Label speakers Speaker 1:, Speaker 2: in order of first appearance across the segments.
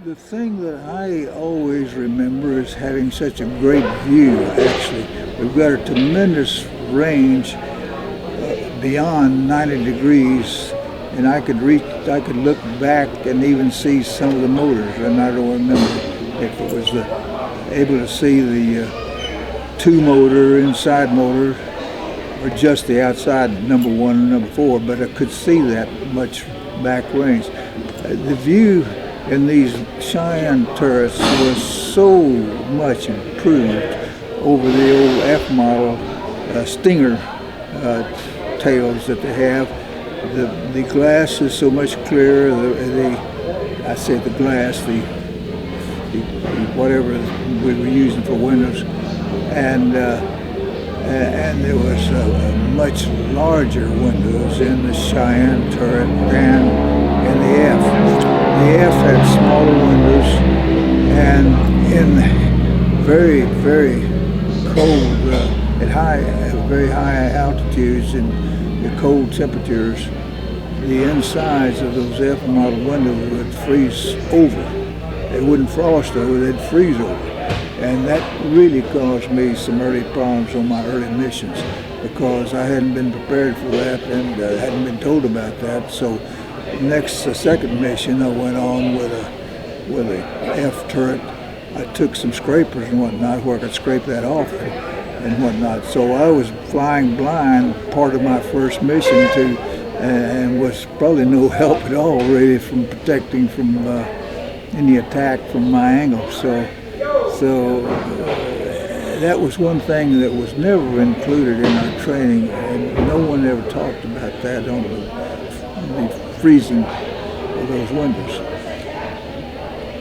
Speaker 1: The thing that I always remember is having such a great view, actually. We've got a tremendous range beyond 90 degrees, and I could look back and even see some of the motors, and I don't remember if it was able to see the two-motor, inside motor, or just the outside number one and number four, but I could see that much back range. The view in these Cheyenne turrets was so much improved over the old F model Stinger tails that they have. The glass is so much clearer. I say the glass, the whatever we were using for windows, and there was much larger windows in the Cheyenne turret than in the F. The F had smaller windows, and in very, very cold, very high altitudes and the cold temperatures, the insides of those F model windows would freeze over. They wouldn't frost over, they'd freeze over. And that really caused me some early problems on my early missions because I hadn't been prepared for that and hadn't been told about that. So the second mission I went on with a F turret. I took some scrapers and whatnot where I could scrape that off and whatnot. So I was flying blind part of my first mission and was probably no help at all really from protecting from any attack from my angle. So that was one thing that was never included in our training, and no one ever talked about that on the freezing of those windows.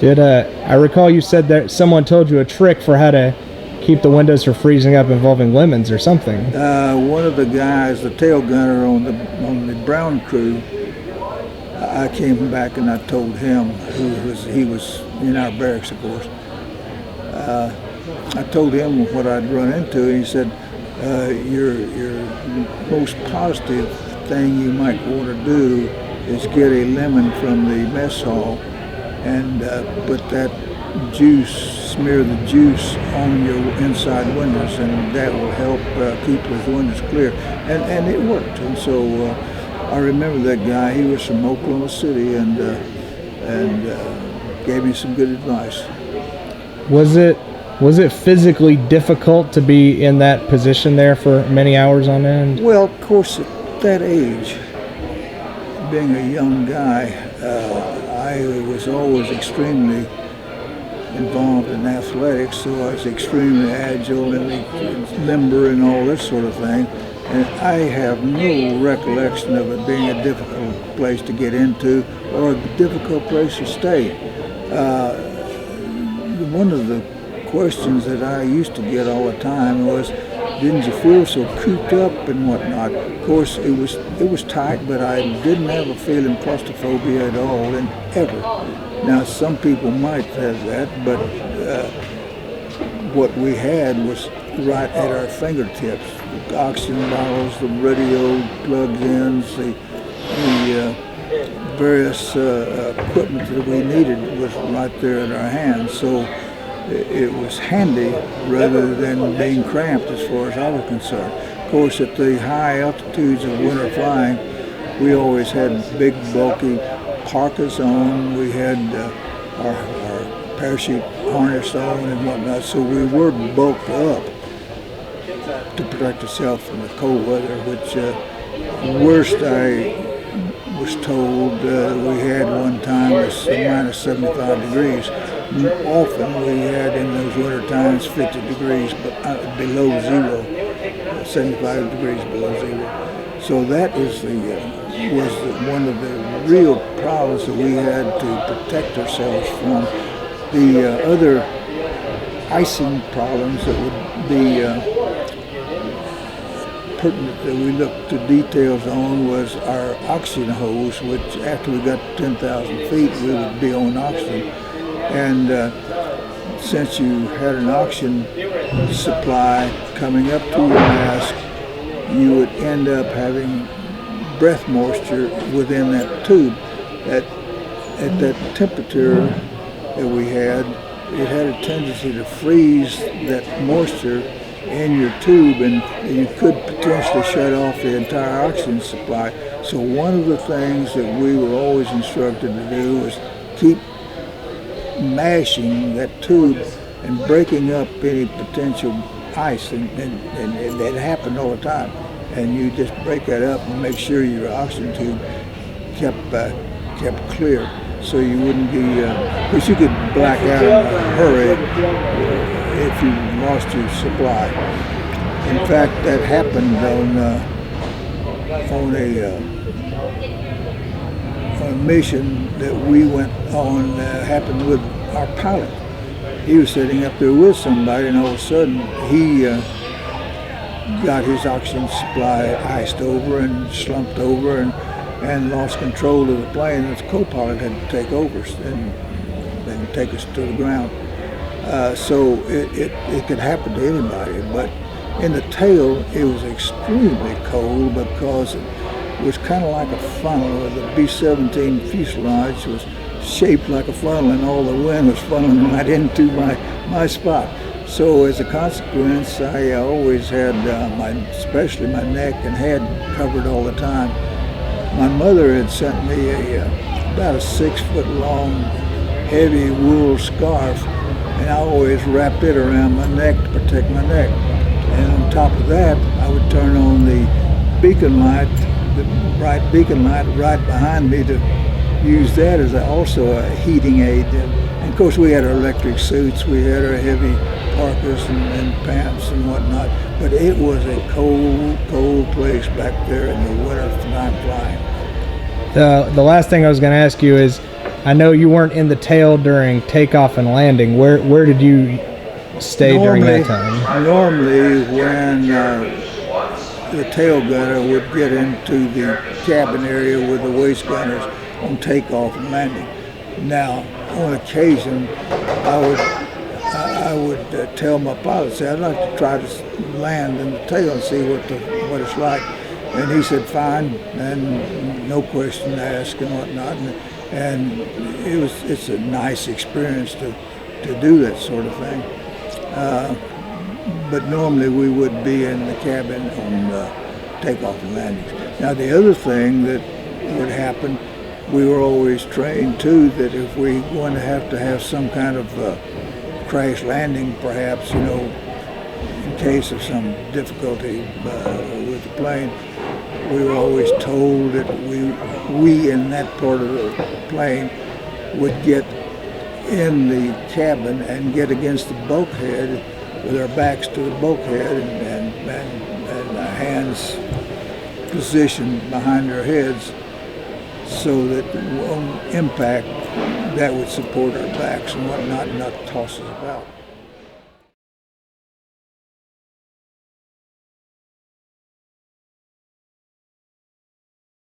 Speaker 2: I recall you said that someone told you a trick for how to keep the windows from freezing up involving lemons or something?
Speaker 1: One of the guys, the tail gunner on the Brown crew, I came back and I told him, he was in our barracks, of course. I told him what I'd run into, and he said, your most positive thing you might want to do is get a lemon from the mess hall and put that juice, smear the juice on your inside windows, and that will help keep those windows clear. And it worked. And so I remember that guy. He was from Oklahoma City and gave me some good advice.
Speaker 2: Was it physically difficult to be in that position there for many hours on end?
Speaker 1: Well, of course, at that age, being a young guy, I was always extremely involved in athletics, so I was extremely agile and limber and all this sort of thing. And I have no recollection of it being a difficult place to get into or a difficult place to stay. One of the questions that I used to get all the time was, didn't you feel so cooped up and whatnot? Of course, it was tight, but I didn't have a feeling claustrophobia at all, and ever. Now, some people might have that, but what we had was right at our fingertips. The oxygen bottles, the radio plug-ins, the various equipment that we needed was right there in our hands. So it was handy rather than being cramped as far as I was concerned. Of course, at the high altitudes of winter flying, we always had big, bulky parkas on. We had our parachute harness on and whatnot, so we were bulked up to protect ourselves from the cold weather, which worst I was told we had one time was minus 75 degrees. Often we had in those winter times 50 degrees but below zero, 75 degrees below zero. So that was one of the real problems that we had to protect ourselves from. The other icing problems that would be pertinent that we looked to details on was our oxygen hose, which after we got to 10,000 feet, we would be on oxygen. And since you had an oxygen supply coming up to your mask, you would end up having breath moisture within that tube. At that temperature, that we had, it had a tendency to freeze that moisture in your tube, and you could potentially shut off the entire oxygen supply. So one of the things that we were always instructed to do was keep mashing that tube and breaking up any potential ice, and it happened all the time. And you just break that up and make sure your oxygen tube kept clear, so you wouldn't be, because you could black out in a hurry if you lost your supply. In fact, that happened on a mission that we went on. Happened with our pilot. He was sitting up there with somebody, and all of a sudden he got his oxygen supply iced over and slumped over, and lost control of the plane. His co-pilot had to take over and take us to the ground. So it could happen to anybody, but in the tail it was extremely cold because it was kind of like a funnel. The B-17 fuselage was shaped like a funnel, and all the wind was funneling right into my spot. So as a consequence, I always had especially my neck and head covered all the time. My mother had sent me about a 6-foot-long, heavy wool scarf, and I always wrapped it around my neck to protect my neck. And on top of that, I would turn on the beacon light, the bright beacon light right behind me, to use that as also a heating aid. And of course, we had our electric suits, we had our heavy parkas and pants and whatnot, but it was a cold place back there in the winter time flying.
Speaker 2: The last thing I was going to ask you is, I know you weren't in the tail during takeoff and landing. Where did you stay during that time?
Speaker 1: Normally, when the tail gunner would get into the cabin area with the waist gunners on takeoff and landing. Now, on occasion, I would tell my pilot, say, I'd like to try to land in the tail and see what it's like. And he said, fine, and no question asked and whatnot. And it's a nice experience to do that sort of thing. But normally we would be in the cabin on takeoff and landings. Now the other thing that would happen, we were always trained too, that if we were going to have some kind of crash landing, perhaps, in case of some difficulty with the plane, we were always told that we in that part of the plane would get in the cabin and get against the bulkhead with our backs to the bulkhead and our hands positioned behind our heads, so that on impact that would support our backs and whatnot, and not toss us about.